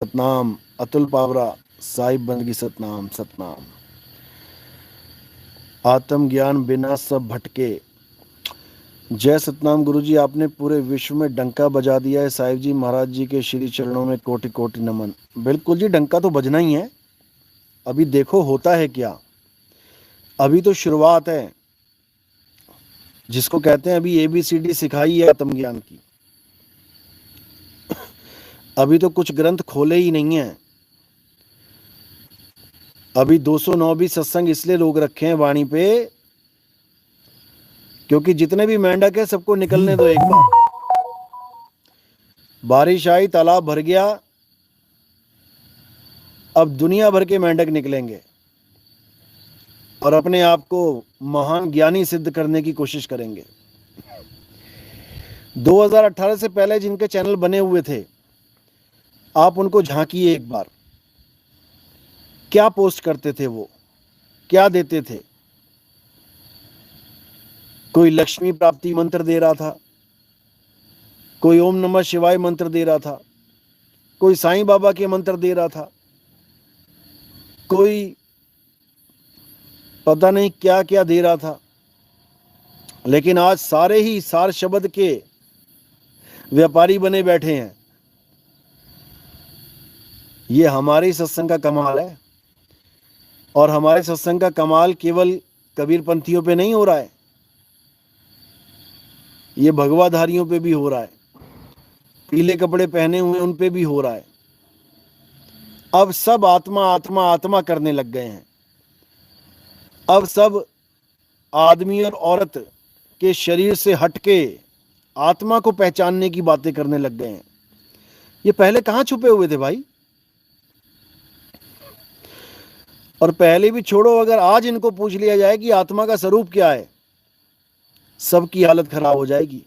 सतनाम। अतुल पावरा, साहिब बंदगी सतनाम सतनाम। आत्मज्ञान बिना सब भटके। जय सतनाम गुरुजी, आपने पूरे विश्व में डंका बजा दिया है। साहिब जी महाराज जी के श्री चरणों में कोटि कोटि नमन। बिल्कुल जी, डंका तो बजना ही है। अभी देखो होता है क्या। अभी तो शुरुआत है, जिसको कहते हैं अभी ABCD सिखाई है आत्मज्ञान की। अभी तो कुछ ग्रंथ खोले ही नहीं है। अभी 209 भी सत्संग इसलिए लोग रखे हैं वाणी पे, क्योंकि जितने भी मेंढक है सबको निकलने दो एक बार। बारिश आई, तालाब भर गया, अब दुनिया भर के मेंढक निकलेंगे और अपने आप को महान ज्ञानी सिद्ध करने की कोशिश करेंगे। 2018 से पहले जिनके चैनल बने हुए थे, आप उनको झांकिए एक बार। क्या पोस्ट करते थे वो, क्या देते थे? कोई लक्ष्मी प्राप्ति मंत्र दे रहा था, कोई ओम नमः शिवाय मंत्र दे रहा था, कोई साईं बाबा के मंत्र दे रहा था, कोई पता नहीं क्या क्या दे रहा था। लेकिन आज सारे ही सार शब्द के व्यापारी बने बैठे हैं। ये हमारे सत्संग का कमाल है। और हमारे सत्संग का कमाल केवल कबीरपंथियों पे नहीं हो रहा है, ये भगवाधारियों पे भी हो रहा है, पीले कपड़े पहने हुए उन पे भी हो रहा है। अब सब आत्मा आत्मा आत्मा करने लग गए हैं। अब सब आदमी और औरत के शरीर से हटके आत्मा को पहचानने की बातें करने लग गए हैं। ये पहले कहाँ छुपे हुए थे भाई? और पहले भी छोड़ो, अगर आज इनको पूछ लिया जाए कि आत्मा का स्वरूप क्या है, सबकी हालत खराब हो जाएगी।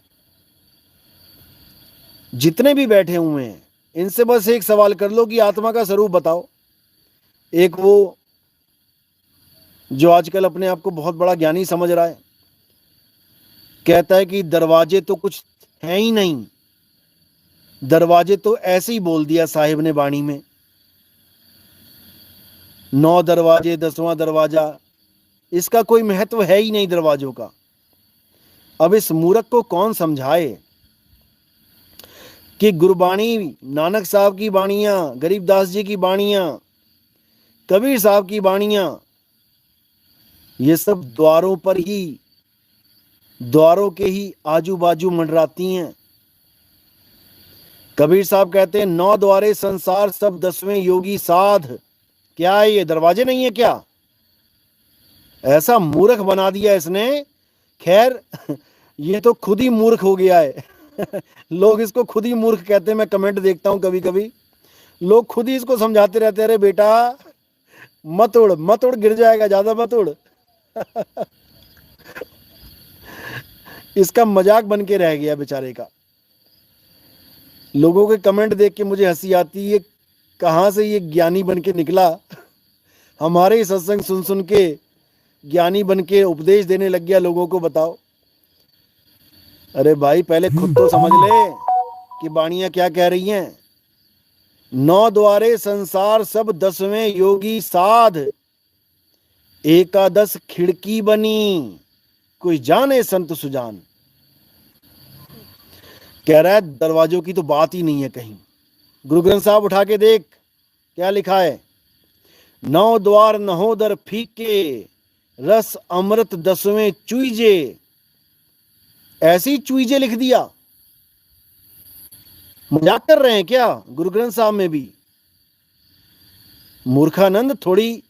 जितने भी बैठे हुए हैं इनसे बस एक सवाल कर लो कि आत्मा का स्वरूप बताओ। एक वो जो आजकल अपने आप को बहुत बड़ा ज्ञानी समझ रहा है, कहता है कि दरवाजे तो कुछ है ही नहीं, दरवाजे तो ऐसे ही बोल दिया साहिब ने वाणी में। 9 दरवाजे, 10वां दरवाजा, इसका कोई महत्व है ही नहीं दरवाजों का। अब इस मूर्ख को कौन समझाए कि गुरबाणी, नानक साहब की बाणियां, गरीबदास जी की बाणियां, कबीर साहब की बाणियां, ये सब द्वारों पर ही, द्वारों के ही आजू बाजू मंडराती हैं। कबीर साहब कहते हैं 9 द्वारे संसार सब 10वें योगी साध। क्या है ये, दरवाजे नहीं है क्या? ऐसा मूर्ख बना दिया इसने। खैर ये तो खुद ही मूर्ख हो गया है। लोग इसको खुद ही मूर्ख कहते हैं। मैं कमेंट देखता हूं कभी कभी, लोग खुद ही इसको समझाते रहते हैं, अरे बेटा मत उड़ मत उड़, गिर जाएगा, ज्यादा मत उड़। इसका मजाक बन के रह गया बेचारे का। लोगों के कमेंट देख के मुझे हंसी आती है, कहां से ये ज्ञानी बन के निकला। हमारे ही सत्संग सुन सुन के ज्ञानी बन के उपदेश देने लग गया लोगों को, बताओ। अरे भाई पहले खुद तो समझ ले कि बाणियां क्या कह रही हैं। 9 द्वारे संसार सब 10वें योगी साध, एकादश खिड़की बनी, कोई जाने संत सुजान। कह रहा है दरवाजों की तो बात ही नहीं है कहीं। गुरु ग्रंथ साहब उठा के देख, क्या लिखा है? 9 द्वार नहोदर फीके, रस अमृत 10वें चुईजे। ऐसी चुईजे लिख दिया। मजाक कर रहे हैं क्या गुरु ग्रंथ साहब में भी? मूर्खानंद, थोड़ी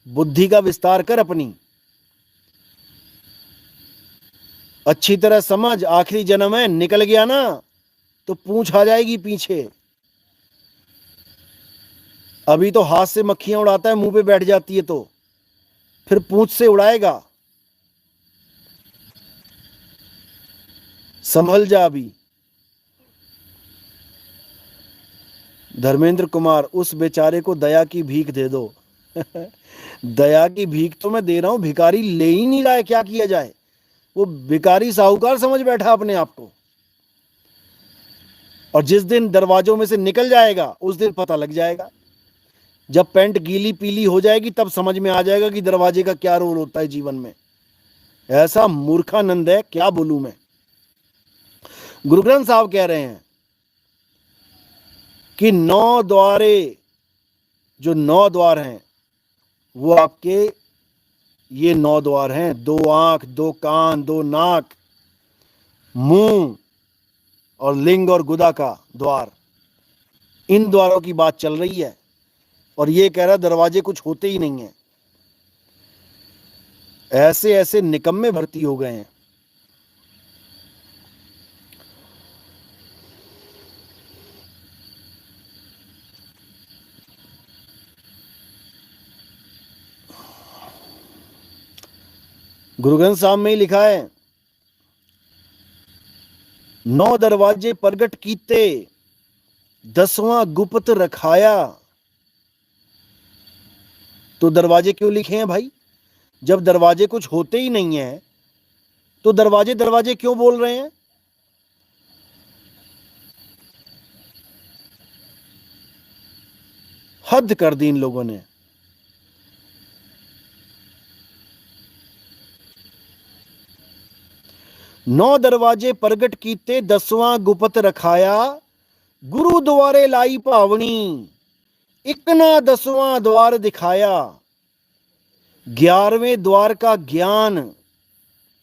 बुद्धि का विस्तार कर अपनी, अच्छी तरह समझ। आखिरी जन्म है, निकल गया ना तो पूंछ आ जाएगी पीछे। अभी तो हाथ से मक्खियां उड़ाता है, मुंह पे बैठ जाती है तो फिर पूंछ से उड़ाएगा। संभल जा अभी। धर्मेंद्र कुमार, उस बेचारे को दया की भीख दे दो। दया की भीख तो मैं दे रहा हूं, भिखारी ले ही नहीं रहा है, क्या किया जाए? वो भिखारी साहूकार समझ बैठा अपने आप को। और जिस दिन दरवाजों में से निकल जाएगा उस दिन पता लग जाएगा। जब पैंट गीली पीली हो जाएगी तब समझ में आ जाएगा कि दरवाजे का क्या रोल होता है जीवन में। ऐसा मूर्खानंद है, क्या बोलूं मैं। गुरु ग्रंथ साहब कह रहे हैं कि 9 द्वारे, जो 9 द्वार हैं वो आपके ये 9 द्वार हैं। 2 आंख, 2 कान, 2 नाक, मुंह और लिंग और गुदा का द्वार, इन द्वारों की बात चल रही है। और ये कह रहा दरवाजे कुछ होते ही नहीं है। ऐसे ऐसे निकम्मे भर्ती हो गए हैं। गुरु ग्रंथ साहब में ही लिखा है 9 दरवाजे प्रगट कीते, 10वां गुप्त रखाया। तो दरवाजे क्यों लिखे हैं भाई? जब दरवाजे कुछ होते ही नहीं है तो दरवाजे दरवाजे क्यों बोल रहे हैं? हद कर दी इन लोगों ने। नौ दरवाजे प्रगट कीते, 10वां गुप्त रखाया। गुरु द्वारे लाई भावनी, इकना 10वां द्वार दिखाया। 11वें द्वार का ज्ञान।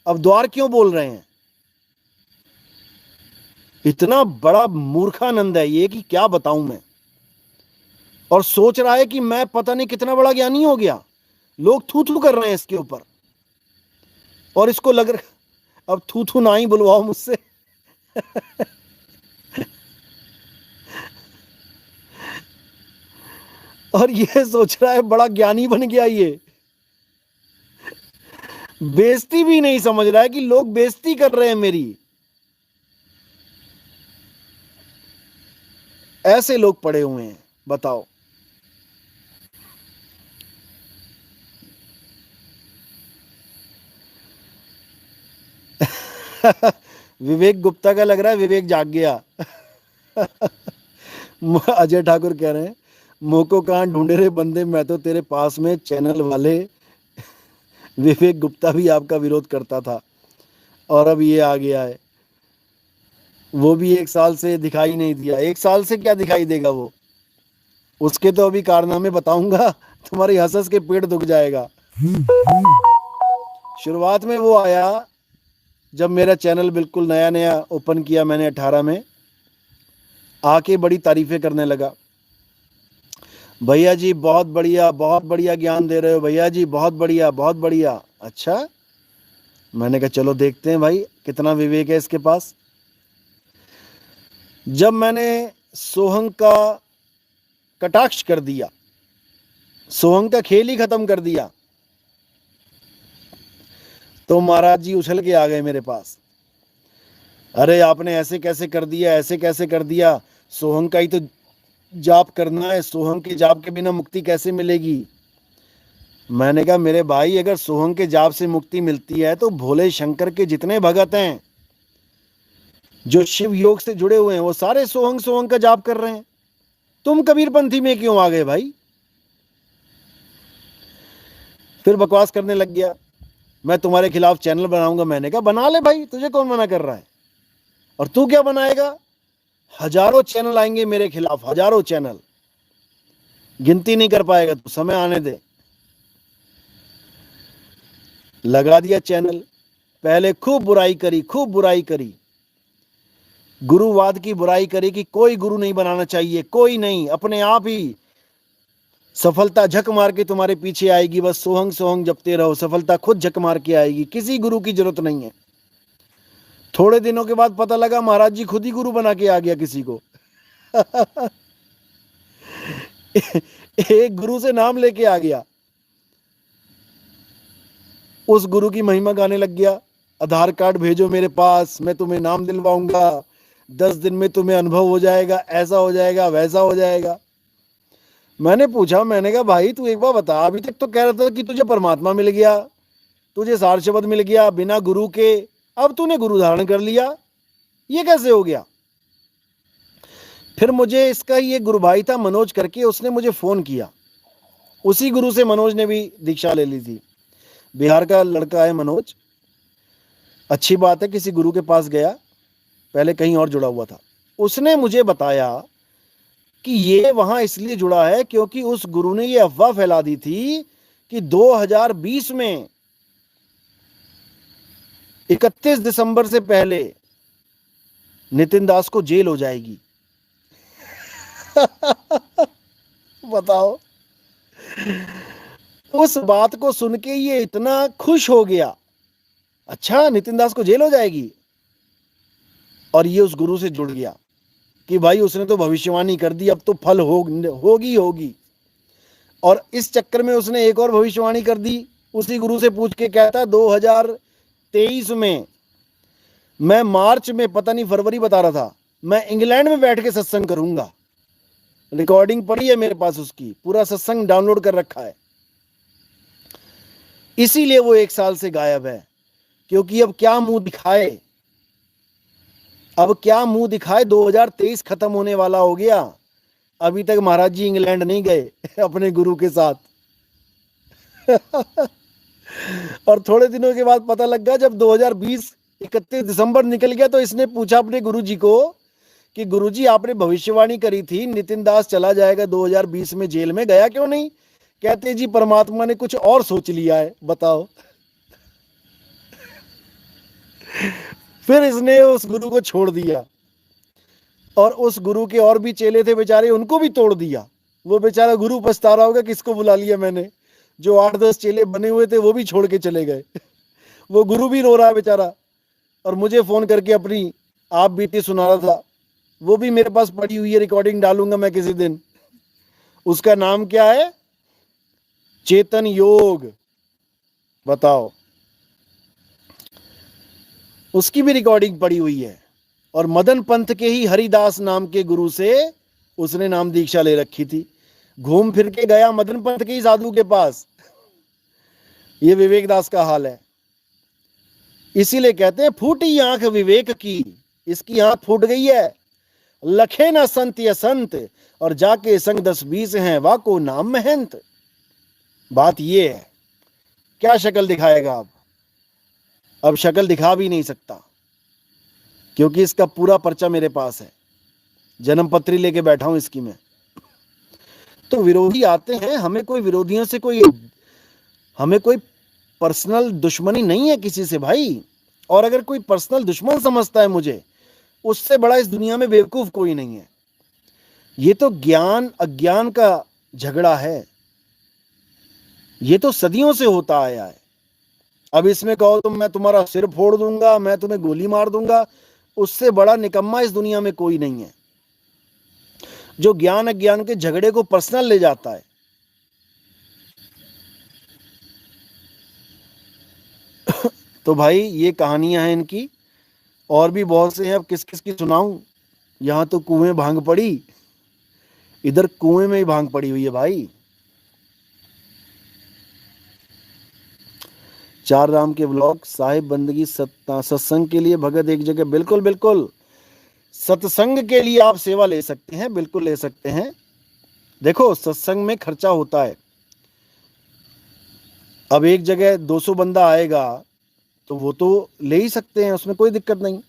अब द्वार क्यों बोल रहे हैं? इतना बड़ा मूर्खानंद है ये कि क्या बताऊं मैं। और सोच रहा है कि मैं पता नहीं कितना बड़ा ज्ञानी हो गया। लोग थू थू कर रहे हैं इसके ऊपर। और इसको लग रहा, अब थू थू ना ही बुलवाओ मुझसे। और ये सोच रहा है बड़ा ज्ञानी बन गया। ये बेइज्जती भी नहीं समझ रहा है कि लोग बेइज्जती कर रहे हैं मेरी। ऐसे लोग पड़े हुए हैं, बताओ। विवेक गुप्ता का लग रहा है विवेक जाग गया। अजय ठाकुर कह रहे हैं मोको कहां ढूंढे रे बंदे, मैं तो तेरे पास में। चैनल वाले विवेक गुप्ता भी आपका विरोध करता था और अब ये आ गया है। वो भी 1 साल से दिखाई नहीं दिया। 1 साल से क्या दिखाई देगा वो? उसके तो अभी कारनामे बताऊंगा, तुम्हारी हंस हंस के पेट दुख जाएगा। शुरुआत में वो आया जब मेरा चैनल बिल्कुल नया नया ओपन किया मैंने 18 में, आके बड़ी तारीफें करने लगा। भैया जी बहुत बढ़िया ज्ञान दे रहे हो भैया जी, बहुत बढ़िया बहुत बढ़िया। अच्छा, मैंने कहा चलो देखते हैं भाई कितना विवेक है इसके पास। जब मैंने सोहंग का कटाक्ष कर दिया, सोहंग का खेल ही खत्म कर दिया, तो महाराज जी उछल के आ गए मेरे पास। अरे आपने ऐसे कैसे कर दिया, ऐसे कैसे कर दिया, सोहंग का ही तो जाप करना है, सोहंग के जाप के बिना मुक्ति कैसे मिलेगी। मैंने कहा मेरे भाई अगर सोहंग के जाप से मुक्ति मिलती है तो भोले शंकर के जितने भगत हैं जो शिव योग से जुड़े हुए हैं वो सारे सोहंग सोहंग का जाप कर रहे हैं। तुम कबीरपंथी में क्यों आ गए भाई? फिर बकवास करने लग गया, मैं तुम्हारे खिलाफ चैनल बनाऊंगा। मैंने कहा बना ले भाई, तुझे कौन मना कर रहा है। और तू क्या बनाएगा? हजारों चैनल आएंगे मेरे खिलाफ, हजारों चैनल, गिनती नहीं कर पाएगा तू, समय आने दे। लगा दिया चैनल। पहले खूब बुराई करी, खूब बुराई करी, गुरुवाद की बुराई करी कि कोई गुरु नहीं बनाना चाहिए, कोई नहीं, अपने आप ही सफलता झक मार के तुम्हारे पीछे आएगी। बस सोहंग सोहंग जपते रहो, सफलता खुद झक मार के आएगी, किसी गुरु की जरूरत नहीं है। थोड़े दिनों के बाद पता लगा महाराज जी खुद ही गुरु बना के आ गया किसी को। एक गुरु से नाम लेके आ गया, उस गुरु की महिमा गाने लग गया। आधार कार्ड भेजो मेरे पास, मैं तुम्हें नाम दिलवाऊंगा, 10 दिन में तुम्हें अनुभव हो जाएगा, ऐसा हो जाएगा, वैसा हो जाएगा। मैंने पूछा, मैंने कहा भाई तू एक बार बता, अभी तक तो कह रहा था कि तुझे परमात्मा मिल गया, तुझे सार शब्द मिल गया बिना गुरु के, अब तूने गुरु धारण कर लिया, ये कैसे हो गया? फिर मुझे इसका ये गुरु भाई था मनोज करके, उसने मुझे फोन किया। उसी गुरु से मनोज ने भी दीक्षा ले ली थी। बिहार का लड़का है मनोज, अच्छी बात है, किसी गुरु के पास गया, पहले कहीं और जुड़ा हुआ था। उसने मुझे बताया कि ये वहां इसलिए जुड़ा है क्योंकि उस गुरु ने ये अफवाह फैला दी थी कि 2020 में 31 दिसंबर से पहले नितिन दास को जेल हो जाएगी। बताओ, उस बात को सुन के ये इतना खुश हो गया, अच्छा नितिन दास को जेल हो जाएगी। और ये उस गुरु से जुड़ गया कि भाई उसने तो भविष्यवाणी कर दी, अब तो फल होगी। और इस चक्कर में उसने एक और भविष्यवाणी कर दी, उसी गुरु से पूछ के, कहता 2023 में मैं मार्च में, पता नहीं फरवरी बता रहा था, मैं इंग्लैंड में बैठ के सत्संग करूंगा। रिकॉर्डिंग पड़ी है मेरे पास, उसकी पूरा सत्संग डाउनलोड कर रखा है। इसीलिए वो 1 साल से गायब है, क्योंकि अब क्या मुंह दिखाए, 2023 खत्म होने वाला हो गया, अभी तक महाराज जी इंग्लैंड नहीं गए अपने गुरु के साथ। और थोड़े दिनों के बाद पता लग गया, जब 2020 31 दिसंबर निकल गया, तो इसने पूछा अपने गुरु जी को कि गुरु जी आपने भविष्यवाणी करी थी नितिन दास चला जाएगा 2020 में जेल में, गया क्यों नहीं? कहते जी परमात्मा ने कुछ और सोच लिया है। बताओ। फिर इसने उस गुरु को छोड़ दिया, और उस गुरु के और भी चेले थे बेचारे, उनको भी तोड़ दिया। वो बेचारा गुरु पछता रहा होगा, किसको बुला लिया मैंने। जो 8-10 चेले बने हुए थे वो भी छोड़ के चले गए। वो गुरु भी रो रहा है बेचारा, और मुझे फोन करके अपनी आप बीती सुना रहा था। वो भी मेरे पास पड़ी हुई है, रिकॉर्डिंग डालूंगा मैं किसी दिन। उसका नाम क्या है? चेतन योग। बताओ, उसकी भी रिकॉर्डिंग पड़ी हुई है। और मदन पंथ के ही हरिदास नाम के गुरु से उसने नाम दीक्षा ले रखी थी। घूम फिर के गया मदन पंथ के ही साधु के पास। ये विवेक दास का हाल है। इसीलिए कहते हैं फूटी आंख विवेक की, इसकी आंख फूट गई है। लखे ना संत या संत, और जाके संग 10-20 हैं, वाको नाम महंत। बात ये है, क्या शक्ल दिखाएगा अब शक्ल दिखा भी नहीं सकता, क्योंकि इसका पूरा पर्चा मेरे पास है, जन्म पत्री लेके बैठा हूं इसकी मैं। तो विरोधी आते हैं, हमें कोई विरोधियों से हमें कोई पर्सनल दुश्मनी नहीं है किसी से भाई। और अगर कोई पर्सनल दुश्मन समझता है मुझे, उससे बड़ा इस दुनिया में बेवकूफ कोई नहीं है। ये तो ज्ञान अज्ञान का झगड़ा है, ये तो सदियों से होता आया है। अब इसमें कहो तो मैं तुम्हारा सिर फोड़ दूंगा, मैं तुम्हें गोली मार दूंगा, उससे बड़ा निकम्मा इस दुनिया में कोई नहीं है जो ज्ञान अज्ञान के झगड़े को पर्सनल ले जाता है। तो भाई ये कहानियां हैं इनकी, और भी बहुत से हैं। अब किस किस की सुनाऊं? यहां तो कुएं भांग पड़ी, इधर कुएं में ही भांग पड़ी हुई है भाई। 4 राम के ब्लॉग, साहिब बंदगी सत्संग के लिए भगत एक जगह, बिल्कुल बिल्कुल, सत्संग के लिए आप सेवा ले सकते हैं, बिल्कुल ले सकते हैं। देखो सत्संग में खर्चा होता है। अब एक जगह 200 बंदा आएगा तो वो तो ले ही सकते हैं, उसमें कोई दिक्कत नहीं।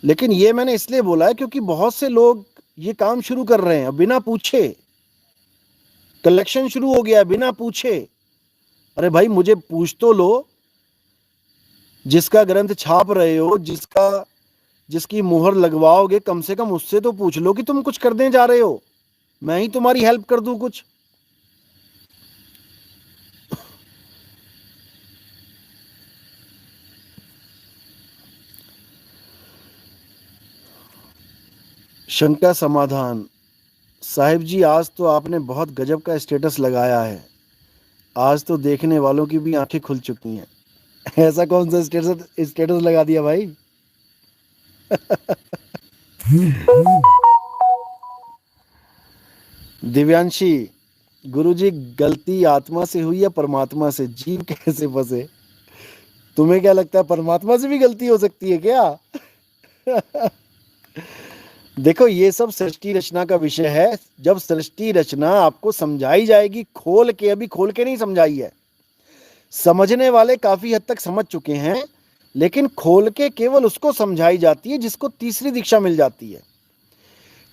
लेकिन ये मैंने इसलिए बोला है क्योंकि बहुत से लोग ये काम शुरू कर रहे हैं बिना पूछे। कलेक्शन शुरू हो गया बिना पूछे। अरे भाई मुझे पूछ तो लो, जिसका ग्रंथ छाप रहे हो, जिसकी मुहर लगवाओगे, कम से कम उससे तो पूछ लो कि तुम कुछ करने जा रहे हो, मैं ही तुम्हारी हेल्प कर दूं कुछ। शंका समाधान। साहिब जी आज तो आपने बहुत गजब का स्टेटस लगाया है, आज तो देखने वालों की भी आंखें खुल चुकी हैं। ऐसा कौन सा स्टेटस लगा दिया भाई? दिव्यांशी, गुरुजी गलती आत्मा से हुई या परमात्मा से? जीव कैसे फंसे? तुम्हें क्या लगता है परमात्मा से भी गलती हो सकती है क्या? देखो ये सब सृष्टि रचना का विषय है। जब सृष्टि रचना आपको समझाई जाएगी खोल के, अभी खोल के नहीं समझाई है, समझने वाले काफी हद तक समझ चुके हैं, लेकिन खोल के केवल उसको समझाई जाती है जिसको तीसरी दीक्षा मिल जाती है।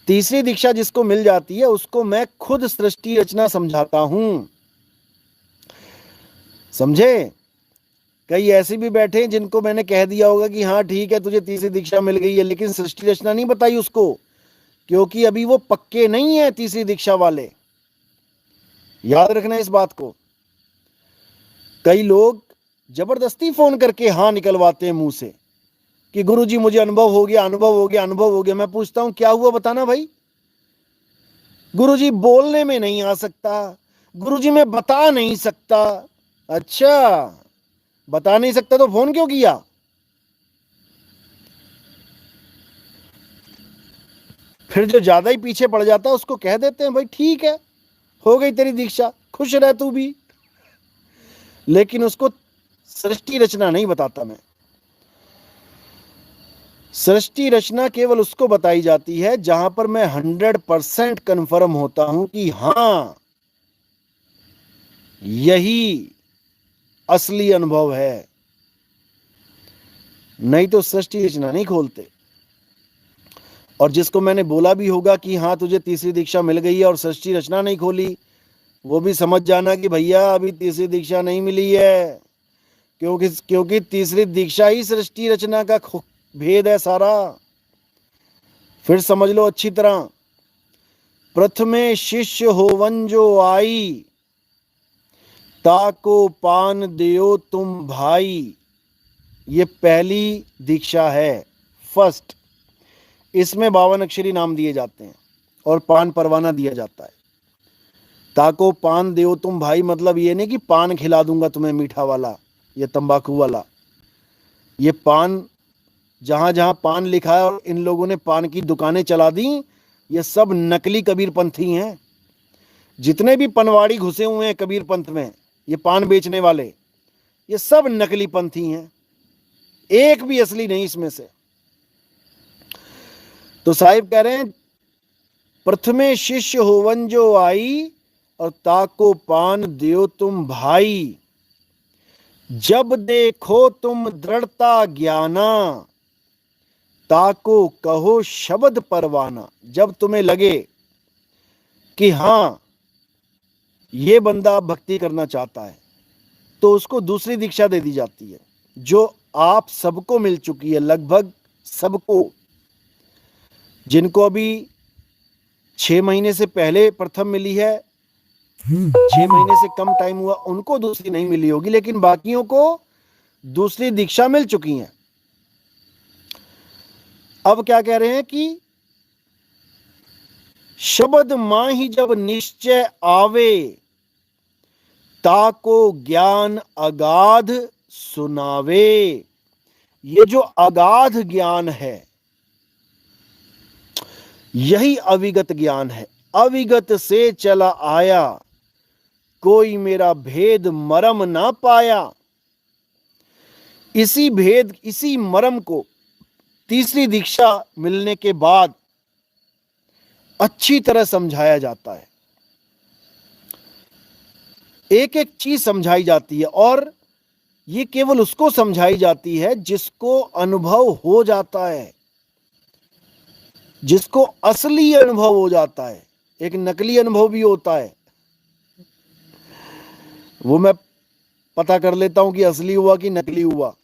तीसरी दीक्षा जिसको मिल जाती है उसको मैं खुद सृष्टि रचना समझाता हूं। समझे? कई ऐसे भी बैठे हैं जिनको मैंने कह दिया होगा कि हाँ ठीक है तुझे तीसरी दीक्षा मिल गई है, लेकिन सृष्टि रचना नहीं बताई उसको, क्योंकि अभी वो पक्के नहीं है तीसरी दीक्षा वाले। याद रखना इस बात को। कई लोग जबरदस्ती फोन करके हाँ निकलवाते हैं मुंह से कि गुरुजी मुझे अनुभव हो गया, अनुभव हो गया, अनुभव हो गया। मैं पूछता हूं क्या हुआ बताना भाई। गुरुजी बोलने में नहीं आ सकता, गुरुजी मैं बता नहीं सकता। अच्छा, बता नहीं सकता तो फोन क्यों किया? फिर जो ज्यादा ही पीछे पड़ जाता है उसको कह देते हैं भाई ठीक है हो गई तेरी दीक्षा, खुश रह तू भी। लेकिन उसको सृष्टि रचना नहीं बताता मैं। सृष्टि रचना केवल उसको बताई जाती है जहां पर मैं 100% कन्फर्म होता हूं कि हां यही असली अनुभव है। नहीं तो सृष्टि रचना नहीं खोलते। और जिसको मैंने बोला भी होगा कि हाँ तुझे तीसरी दीक्षा मिल गई है और सृष्टि रचना नहीं खोली, वो भी समझ जाना कि भैया अभी तीसरी दीक्षा नहीं मिली है, क्योंकि तीसरी दीक्षा ही सृष्टि रचना का भेद है सारा। फिर समझ लो अच्छी तरह। प्रथमे शिष्य होवन जो आई, ताको पान देओ तुम भाई। ये पहली दीक्षा है, फर्स्ट। इसमें 52 अक्षरी नाम दिए जाते हैं और पान परवाना दिया जाता है। ताको पान देओ तुम भाई मतलब ये नहीं कि पान खिला दूंगा तुम्हें मीठा वाला या तंबाकू वाला। ये पान, जहां जहां पान लिखा है और इन लोगों ने पान की दुकानें चला दी, ये सब नकली कबीर पंथी हैं। जितने भी पनवाड़ी घुसे हुए हैं कबीर पंथ में, ये पान बेचने वाले, ये सब नकली पंथी हैं, एक भी असली नहीं इसमें से। तो साहिब कह रहे हैं प्रथमे शिष्य होवन जो आई और ताको पान दियो तुम भाई। जब देखो तुम दृढ़ता ज्ञाना, ताको कहो शब्द परवाना। जब तुम्हें लगे कि हां ये बंदा भक्ति करना चाहता है, तो उसको दूसरी दीक्षा दे दी जाती है जो आप सबको मिल चुकी है, लगभग सबको। जिनको अभी 6 महीने से पहले प्रथम मिली है, 6 महीने से कम टाइम हुआ, उनको दूसरी नहीं मिली होगी, लेकिन बाकियों को दूसरी दीक्षा मिल चुकी है। अब क्या कह रहे हैं कि शब्द माही जब निश्चय आवे, ताको ज्ञान अगाध सुनावे। ये जो अगाध ज्ञान है यही अविगत ज्ञान है। अविगत से चला आया, कोई मेरा भेद मरम ना पाया। इसी भेद, इसी मरम को तीसरी दीक्षा मिलने के बाद अच्छी तरह समझाया जाता है। एक एक चीज समझाई जाती है, और ये केवल उसको समझाई जाती है जिसको अनुभव हो जाता है, जिसको असली अनुभव हो जाता है। एक नकली अनुभव भी होता है, वो मैं पता कर लेता हूं कि असली हुआ कि नकली हुआ।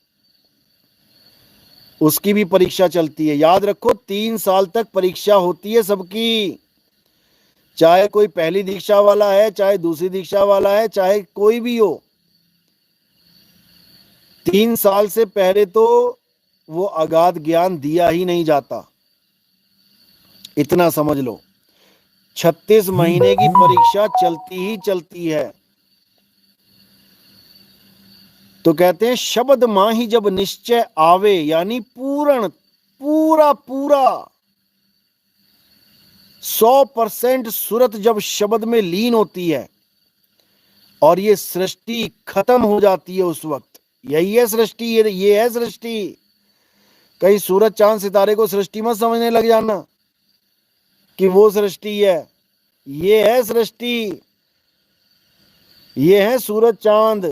उसकी भी परीक्षा चलती है। याद रखो 3 साल तक परीक्षा होती है सबकी, चाहे कोई पहली दीक्षा वाला है, चाहे दूसरी दीक्षा वाला है, चाहे कोई भी हो। 3 साल से पहले तो वो अगाध ज्ञान दिया ही नहीं जाता, इतना समझ लो। 36 महीने की परीक्षा चलती ही चलती है। तो कहते हैं शब्द माही जब निश्चय आवे, यानी पूर्ण, पूरा पूरा 100% सूरत जब शब्द में लीन होती है और ये सृष्टि खत्म हो जाती है, उस वक्त यही है सृष्टि। ये है सृष्टि। कहीं सूरज चांद सितारे को सृष्टि मत समझने लग जाना। कि वो सृष्टि है। ये है सृष्टि, ये है सूरज चांद,